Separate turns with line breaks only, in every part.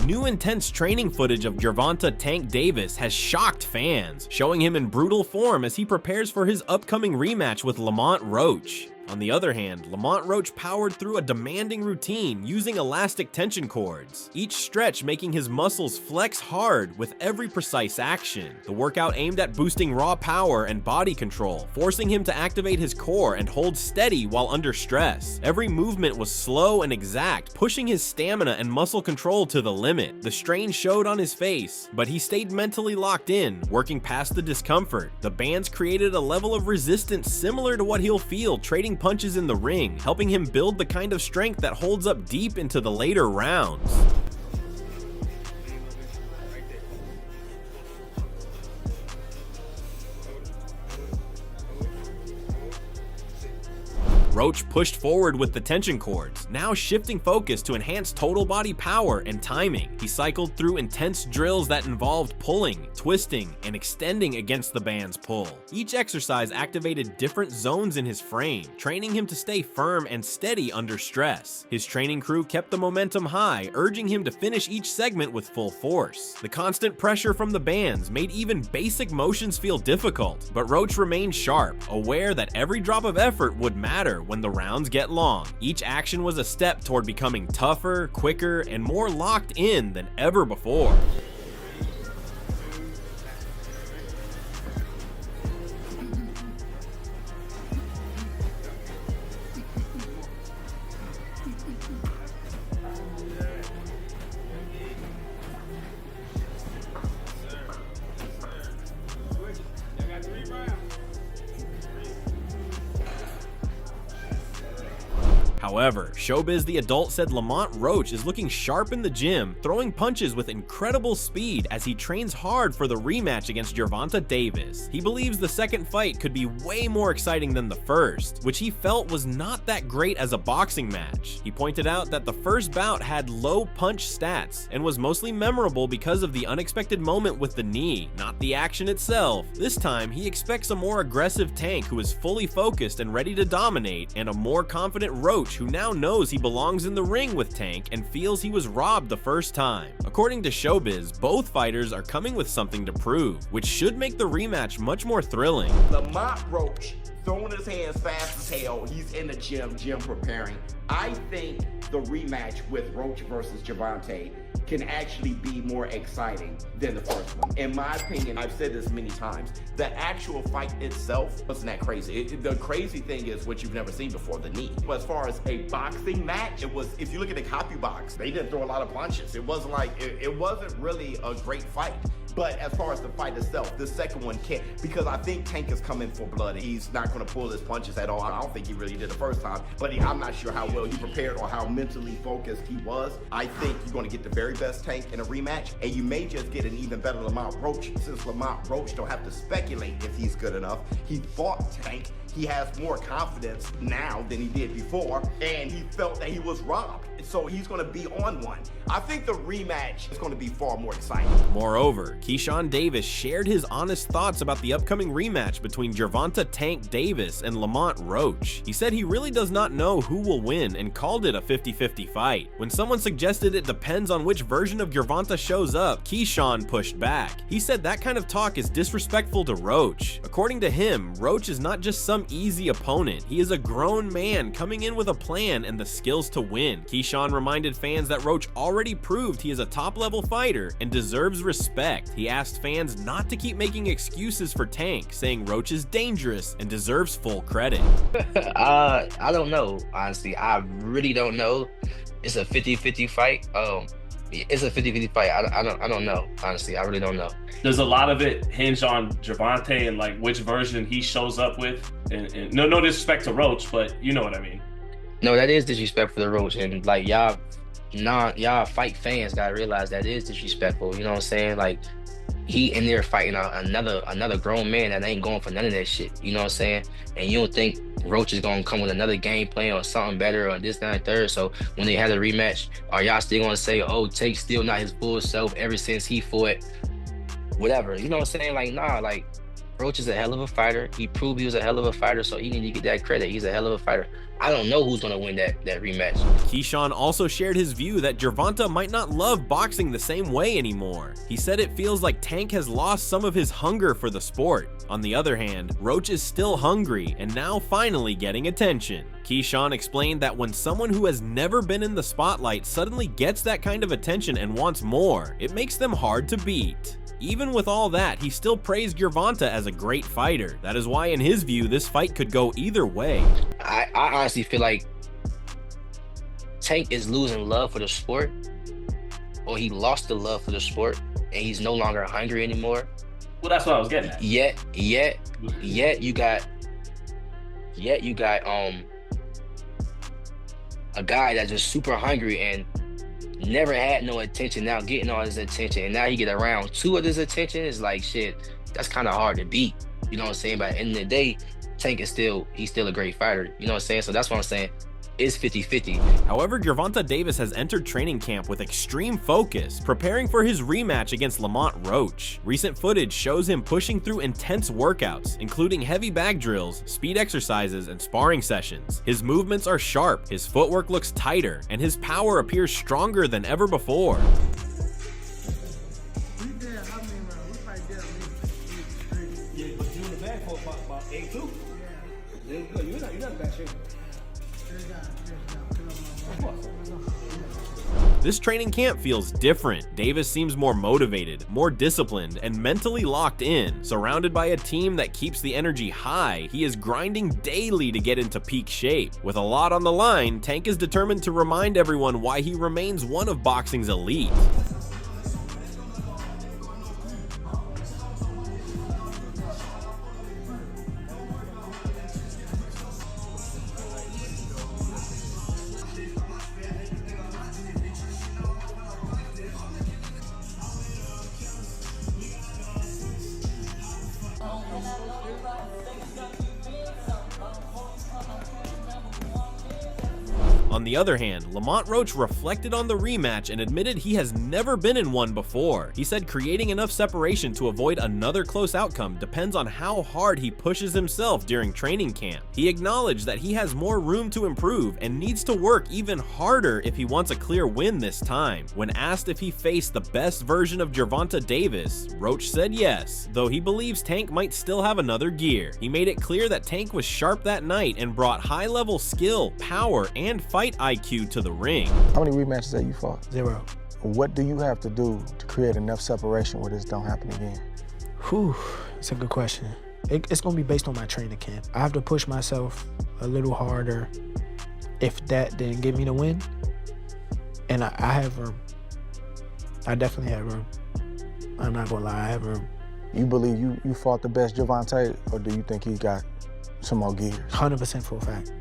New intense training footage of Gervonta "Tank" Davis has shocked fans, showing him in brutal form as he prepares for his upcoming rematch with Lamont Roach. On the other hand, Lamont Roach powered through a demanding routine using elastic tension cords, each stretch making his muscles flex hard with every precise action. The workout aimed at boosting raw power and body control, forcing him to activate his core and hold steady while under stress. Every movement was slow and exact, pushing his stamina and muscle control to the limit. The strain showed on his face, but he stayed mentally locked in, working past the discomfort. The bands created a level of resistance similar to what he'll feel trading punches in the ring, helping him build the kind of strength that holds up deep into the later rounds. Roach pushed forward with the tension cords, now shifting focus to enhance total body power and timing. He cycled through intense drills that involved pulling, twisting, and extending against the band's pull. Each exercise activated different zones in his frame, training him to stay firm and steady under stress. His training crew kept the momentum high, urging him to finish each segment with full force. The constant pressure from the bands made even basic motions feel difficult, but Roach remained sharp, aware that every drop of effort would matter when the rounds get long. Each action was a step toward becoming tougher, quicker, and more locked in than ever before. However, Showbiz the Adult said Lamont Roach is looking sharp in the gym, throwing punches with incredible speed as he trains hard for the rematch against Gervonta Davis. He believes the second fight could be way more exciting than the first, which he felt was not that great as a boxing match. He pointed out that the first bout had low punch stats and was mostly memorable because of the unexpected moment with the knee, not the action itself. This time, he expects a more aggressive Tank who is fully focused and ready to dominate, and a more confident Roach who now knows he belongs in the ring with Tank and feels he was robbed the first time. According to Showbiz, both fighters are coming with something to prove, which should make the rematch much more thrilling.
Lamont Roach throwing his hands fast as hell. He's in the gym preparing. I think the rematch with Roach versus Gervonta can actually be more exciting than the first one. In my opinion, I've said this many times, the actual fight itself wasn't that crazy. The crazy thing is what you've never seen before, the knee. But as far as a boxing match, it was, if you look at the copy box, they didn't throw a lot of punches. It wasn't like, it wasn't really a great fight. But as far as the fight itself, the second one can't, because I think Tank is coming for blood. He's not going to pull his punches at all. I don't think he really did the first time, but I'm not sure how well he prepared or how mentally focused he was. I think you're going to get the very best Tank in a rematch, and you may just get an even better Lamont Roach, since Lamont Roach don't have to speculate if he's good enough. He fought Tank. He has more confidence now than he did before, and he felt that he was robbed. So he's going to be on one. I think the rematch is going to be far more exciting.
Moreover, Keyshawn Davis shared his honest thoughts about the upcoming rematch between Gervonta "Tank" Davis and Lamont Roach. He said he really does not know who will win and called it a 50-50 fight. When someone suggested it depends on which version of Gervonta shows up, Keyshawn pushed back. He said that kind of talk is disrespectful to Roach. According to him, Roach is not just some easy opponent. He is a grown man coming in with a plan and the skills to win. Keyshawn reminded fans that Roach already proved he is a top-level fighter and deserves respect. He asked fans not to keep making excuses for Tank, saying Roach is dangerous and deserves full credit.
I don't know, honestly. I really don't know. It's a 50-50 fight. It's a 50-50 fight. I don't know, honestly. I really don't know.
Does a lot of it hinge on Gervonta and like which version he shows up with? And no disrespect to Roach, but you know what I mean.
No, that is disrespect for the Roach, and like y'all fight fans gotta realize that is disrespectful. You know what I'm saying? Like, he in there fighting another grown man that ain't going for none of that shit. You know what I'm saying? And you don't think Roach is gonna come with another game plan or something better or this, that, and third? So when they have a rematch, are y'all still gonna say, oh, Take's still not his full self ever since he fought whatever? You know what I'm saying? Like, nah, like, Roach is a hell of a fighter. He proved he was a hell of a fighter, so he need to get that credit. He's a hell of a fighter. I don't know who's gonna win that rematch.
Keyshawn also shared his view that Gervonta might not love boxing the same way anymore. He said it feels like Tank has lost some of his hunger for the sport. On the other hand, Roach is still hungry and now finally getting attention. Keyshawn explained that when someone who has never been in the spotlight suddenly gets that kind of attention and wants more, it makes them hard to beat. Even with all that, he still praised Gervonta as a great fighter. That is why, in his view, this fight could go either way.
I honestly feel like Tank is losing love for the sport, or he lost the love for the sport, and he's no longer hungry anymore.
Well, that's what I was getting at.
Yet you got a guy that's just super hungry and never had no attention, now getting all his attention, and now he get around 2 of his attention. Is like, shit, that's kind of hard to beat. You know what I'm saying? But at the end of the day, Tank is still a great fighter. You know what I'm saying? So that's what I'm saying. It's 50-50.
However, Gervonta Davis has entered training camp with extreme focus, preparing for his rematch against Lamont Roach. Recent footage shows him pushing through intense workouts, including heavy bag drills, speed exercises, and sparring sessions. His movements are sharp, his footwork looks tighter, and his power appears stronger than ever before. This training camp feels different. Davis seems more motivated, more disciplined, and mentally locked in. Surrounded by a team that keeps the energy high, he is grinding daily to get into peak shape. With a lot on the line, Tank is determined to remind everyone why he remains one of boxing's elite. On the other hand, Lamont Roach reflected on the rematch and admitted he has never been in one before. He said creating enough separation to avoid another close outcome depends on how hard he pushes himself during training camp. He acknowledged that he has more room to improve and needs to work even harder if he wants a clear win this time. When asked if he faced the best version of Gervonta Davis, Roach said yes, though he believes Tank might still have another gear. He made it clear that Tank was sharp that night and brought high-level skill, power, and fight IQ to the ring.
How many rematches have you fought?
0.
What do you have to do to create enough separation where this don't happen again?
Whew, that's a good question. It's gonna be based on my training camp. I have to push myself a little harder. If that didn't give me the win, and I have room. I definitely have room. I'm not gonna lie, I have room.
You believe you fought the best Gervonta, or do you think he got some more gears?
100% for a fact.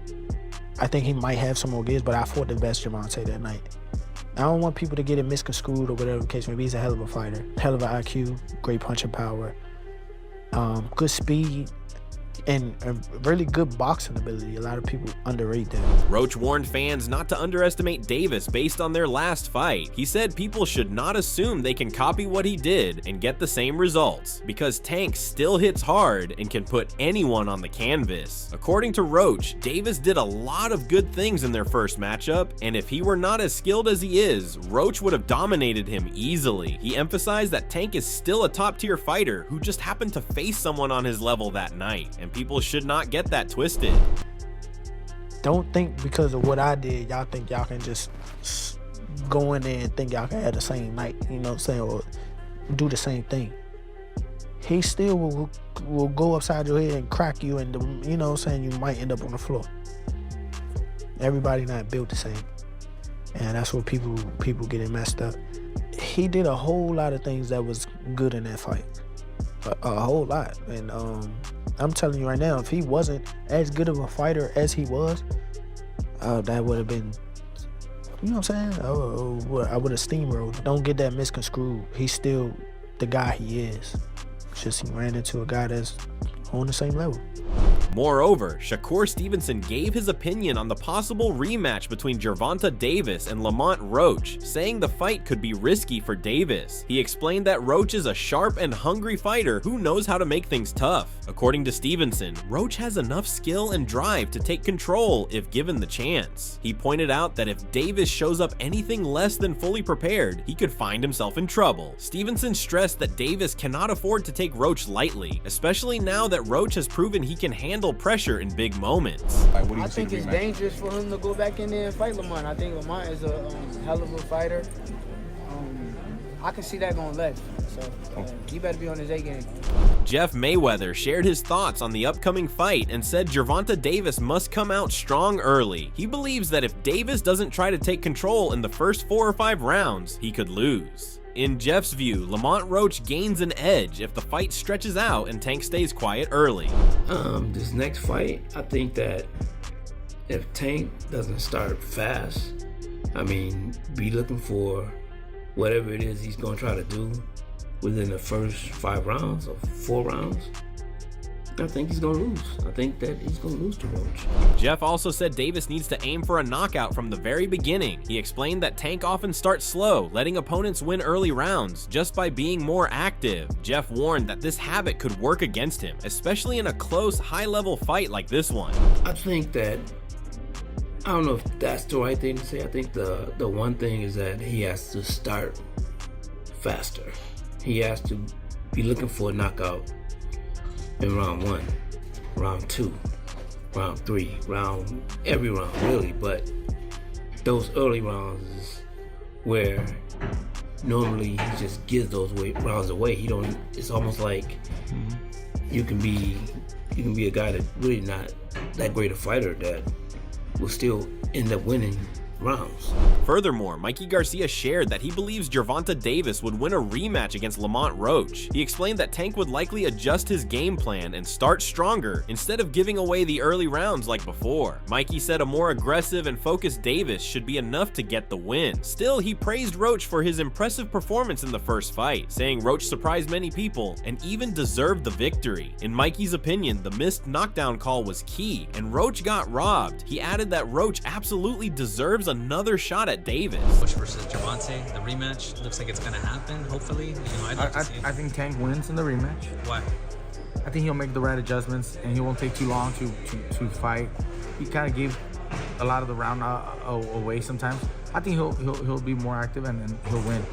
I think he might have some more gears, but I fought the best Gervonta that night. I don't want people to get it misconstrued or whatever the case may be. He's a hell of a fighter, hell of an IQ, great punching power, good speed, and a really good boxing ability. A lot of people underrate that.
Roach warned fans not to underestimate Davis based on their last fight. He said people should not assume they can copy what he did and get the same results, because Tank still hits hard and can put anyone on the canvas. According to Roach, Davis did a lot of good things in their first matchup, and if he were not as skilled as he is, Roach would have dominated him easily. He emphasized that Tank is still a top-tier fighter who just happened to face someone on his level that night, and people should not get that twisted.
Don't think because of what I did, y'all think y'all can just go in there and think y'all can have the same night, you know what I'm saying, or do the same thing. He still will go upside your head and crack you, and you know what I'm saying, you might end up on the floor. Everybody not built the same, and that's what people get it messed up. He did a whole lot of things that was good in that fight, a whole lot, and I'm telling you right now, if he wasn't as good of a fighter as he was, that would have been, you know what I'm saying? I would have steamrolled. Don't get that misconstrued. He's still the guy he is. It's just he ran into a guy that's on the same level.
Moreover, Shakur Stevenson gave his opinion on the possible rematch between Gervonta Davis and Lamont Roach, saying the fight could be risky for Davis. He explained that Roach is a sharp and hungry fighter who knows how to make things tough. According to Stevenson, Roach has enough skill and drive to take control if given the chance. He pointed out that if Davis shows up anything less than fully prepared, he could find himself in trouble. Stevenson stressed that Davis cannot afford to take Roach lightly, especially now that Roach has proven he can handle pressure in big moments.
I think it's dangerous for him to go back in there and fight Lamont. I think Lamont is a hell of a fighter. I can see that going left, so he better be on his A game.
Jeff Mayweather shared his thoughts on the upcoming fight and said Gervonta Davis must come out strong early. He believes that if Davis doesn't try to take control in the first 4 or 5 rounds, he could lose. In Jeff's view, Lamont Roach gains an edge if the fight stretches out and Tank stays quiet early.
This next fight, I think that if Tank doesn't start fast, be looking for whatever it is he's going to try to do within the first 5 rounds or 4 rounds, I think he's going to lose. I think that he's going to lose to Roach.
Jeff also said Davis needs to aim for a knockout from the very beginning. He explained that Tank often starts slow, letting opponents win early rounds just by being more active. Jeff warned that this habit could work against him, especially in a close, high-level fight like this one.
I think that, I don't know if that's the right thing to say. I think the one thing is that he has to start faster. He has to be looking for a knockout in round 1, round 2, round 3, every round really, but those early rounds is where normally he just gives those rounds away. It's almost like you can be a guy that really not that great a fighter that will still end up winning rounds.
Furthermore, Mikey Garcia shared that he believes Gervonta Davis would win a rematch against Lamont Roach. He explained that Tank would likely adjust his game plan and start stronger instead of giving away the early rounds like before. Mikey said a more aggressive and focused Davis should be enough to get the win. Still, he praised Roach for his impressive performance in the first fight, saying Roach surprised many people and even deserved the victory. In Mikey's opinion, the missed knockdown call was key, and Roach got robbed. He added that Roach absolutely deserves another shot at Davis.
Roach versus Gervonta, the rematch looks like it's gonna happen, hopefully.
I think Tank wins in the rematch.
Why?
I think he'll make the right adjustments and he won't take too long to fight. He kind of gave a lot of the round away sometimes. I think he'll be more active and he'll win.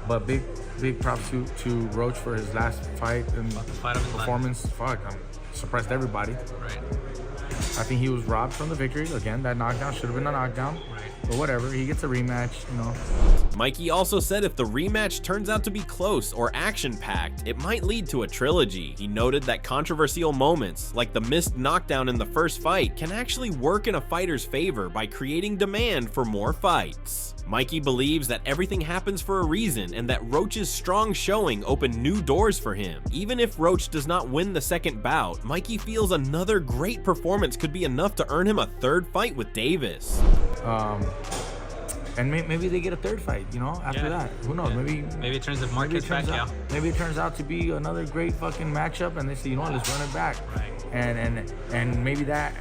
But big props to Roach for his last fight and performance. Fuck, I'm surprised everybody.
Right.
I think he was robbed from the victory. Again, that knockdown should have been a knockdown.
Right.
But whatever, he gets a rematch,
Mikey also said if the rematch turns out to be close or action-packed, it might lead to a trilogy. He noted that controversial moments, like the missed knockdown in the first fight, can actually work in a fighter's favor by creating demand for more fights. Mikey believes that everything happens for a reason and that Roach's strong showing opened new doors for him. Even if Roach does not win the second bout, Mikey feels another great performance could be enough to earn him a third fight with Davis.
And maybe they get a third fight, after that. Who knows?
Yeah. Maybe it turns the market back out.
Maybe it turns out to be another great fucking matchup and they say, let's run it back.
Right.
And maybe that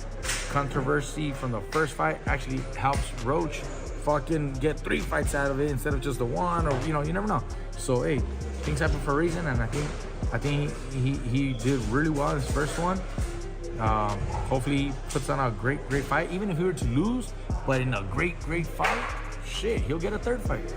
controversy from the first fight actually helps Roach fucking get 3 fights out of it instead of just the one, or you never know. So hey, things happen for a reason, and I think he did really well in his first one. Hopefully he puts on a great fight, even if he were to lose, but in a great fight, shit, he'll get a third fight.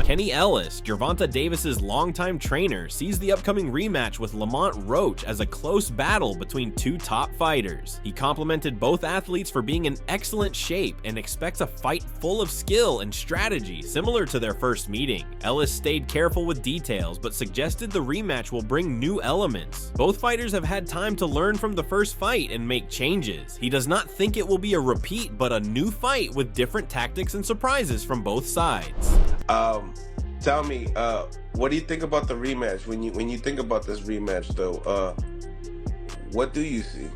Kenny Ellis, Gervonta Davis's longtime trainer, sees the upcoming rematch with Lamont Roach as a close battle between 2 top fighters. He complimented both athletes for being in excellent shape and expects a fight full of skill and strategy, similar to their first meeting. Ellis stayed careful with details, but suggested the rematch will bring new elements. Both fighters have had time to learn from the first fight and make changes. He does not think it will be a repeat, but a new fight with different tactics and surprises from both sides.
Tell me, what do you think about the rematch? When you think about this rematch, though, what do you see?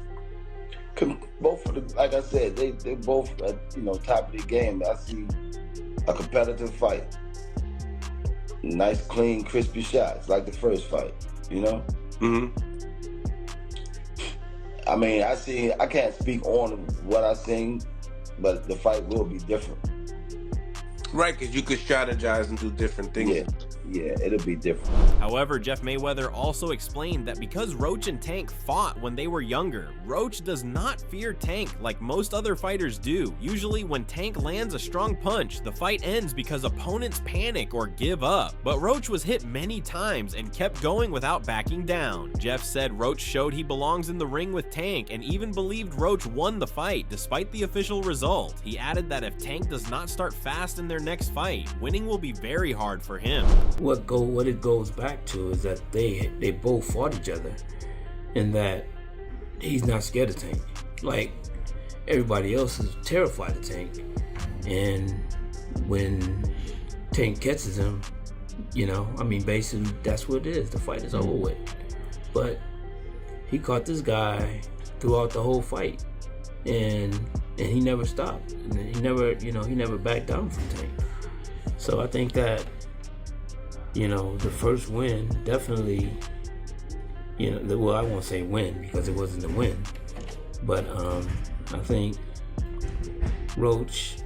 Both of them, like I said, they both at top of the game. I see a competitive fight, nice, clean, crispy shots like the first fight. I mean, I can't speak on what I seen, but the fight will be different.
Right, because you could strategize and do different things.
Yeah, it'll be different.
However, Jeff Mayweather also explained that because Roach and Tank fought when they were younger, Roach does not fear Tank like most other fighters do. Usually when Tank lands a strong punch, the fight ends because opponents panic or give up. But Roach was hit many times and kept going without backing down. Jeff said Roach showed he belongs in the ring with Tank and even believed Roach won the fight despite the official result. He added that if Tank does not start fast in their next fight, winning will be very hard for him.
What it goes back to is that they both fought each other, and that he's not scared of Tank. Like everybody else is terrified of Tank, and when Tank catches him, you know, I mean, basically that's what it is. The fight is over with. But he caught this guy throughout the whole fight, and he never stopped. And he never backed down from Tank. So I think that, you know, the first win definitely, you know, well, I won't say win because it wasn't a win, but I think Roach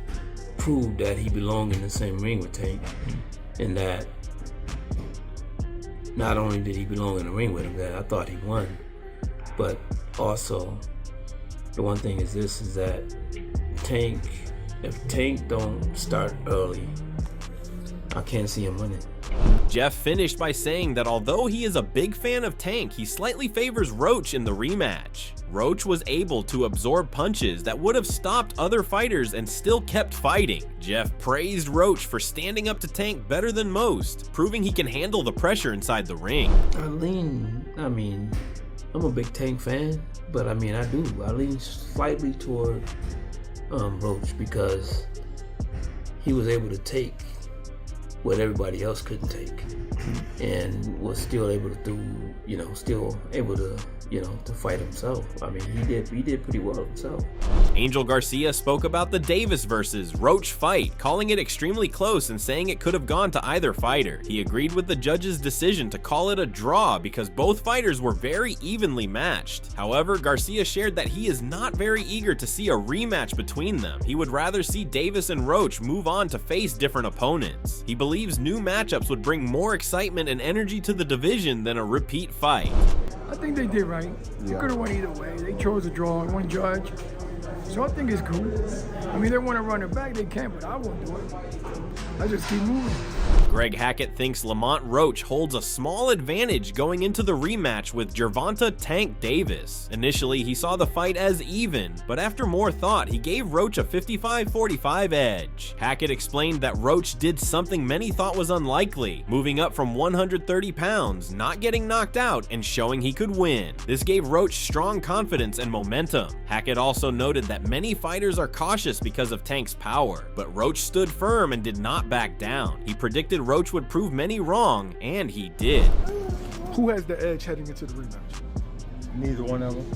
proved that he belonged in the same ring with Tank, and that not only did he belong in the ring with him, that I thought he won, but also the one thing is this, is that if Tank don't start early, I can't see him winning.
Jeff finished by saying that although he is a big fan of Tank, he slightly favors Roach in the rematch. Roach was able to absorb punches that would have stopped other fighters and still kept fighting. Jeff praised Roach for standing up to Tank better than most, proving he can handle the pressure inside the ring.
I mean, I'm a big Tank fan, but I mean, I lean slightly toward Roach because he was able to take what everybody else couldn't take, and was still able to to fight himself. I mean, he did pretty well himself.
Angel Garcia spoke about the Davis versus Roach fight, calling it extremely close and saying it could have gone to either fighter. He agreed with the judge's decision to call it a draw because both fighters were very evenly matched. However, Garcia shared that he is not very eager to see a rematch between them. He would rather see Davis and Roach move on to face different opponents. He believes new matchups would bring more excitement and energy to the division than a repeat fight.
I think they did right. It could have went either way. They chose a draw, one judge. So I think it's cool. I mean, they want to run it back, they can, but I won't do it. I just keep moving.
Greg Hackett thinks Lamont Roach holds a small advantage going into the rematch with Gervonta "Tank" Davis. Initially, he saw the fight as even, but after more thought, he gave Roach a 55-45 edge. Hackett explained that Roach did something many thought was unlikely, moving up from 130 pounds, not getting knocked out, and showing he could win. This gave Roach strong confidence and momentum. Hackett also noted that many fighters are cautious because of Tank's power, but Roach stood firm and did not back down. He predicted Roach would prove many wrong, and he did.
Who has the edge heading into the rematch?
Neither one of them.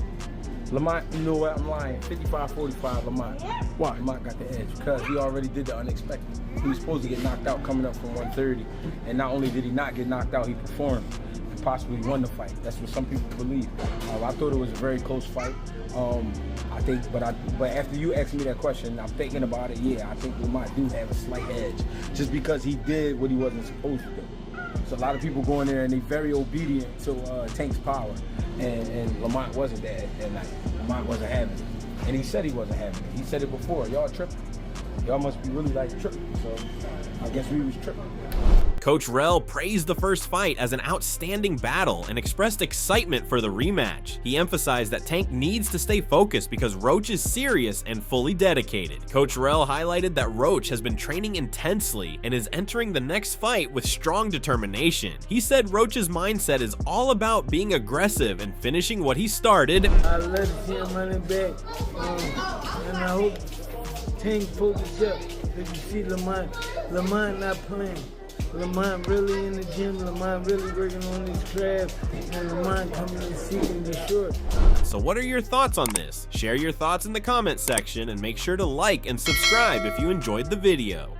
Lamont, you know what? I'm lying. 55-45, Lamont.
Why?
Lamont got the edge because he already did the unexpected. He was supposed to get knocked out coming up from 130, and not only did he not get knocked out, he performed and possibly won the fight. That's what some people believe. I thought it was a very close fight. I think, but after you asked me that question, I'm thinking about it. Yeah, I think Lamont do have a slight edge, just because he did what he wasn't supposed to do. So a lot of people go in there and they're very obedient to Tank's power, and Lamont wasn't that night. Lamont wasn't having it, and he said he wasn't having it. He said it before. Y'all tripping. Y'all must be really like tripping. So I guess we was tripping.
Coach Rell praised the first fight as an outstanding battle and expressed excitement for the rematch. He emphasized that Tank needs to stay focused because Roach is serious and fully dedicated. Coach Rell highlighted that Roach has been training intensely and is entering the next fight with strong determination. He said Roach's mindset is all about being aggressive and finishing what he started.
I love to see him running back, and I hope Tank focus up, because you see Lamont not playing. Lamont really in the gym, Lamont really working on his craft, and Lamont coming and seeking the short.
So what are your thoughts on this? Share your thoughts in the comment section and make sure to like and subscribe if you enjoyed the video.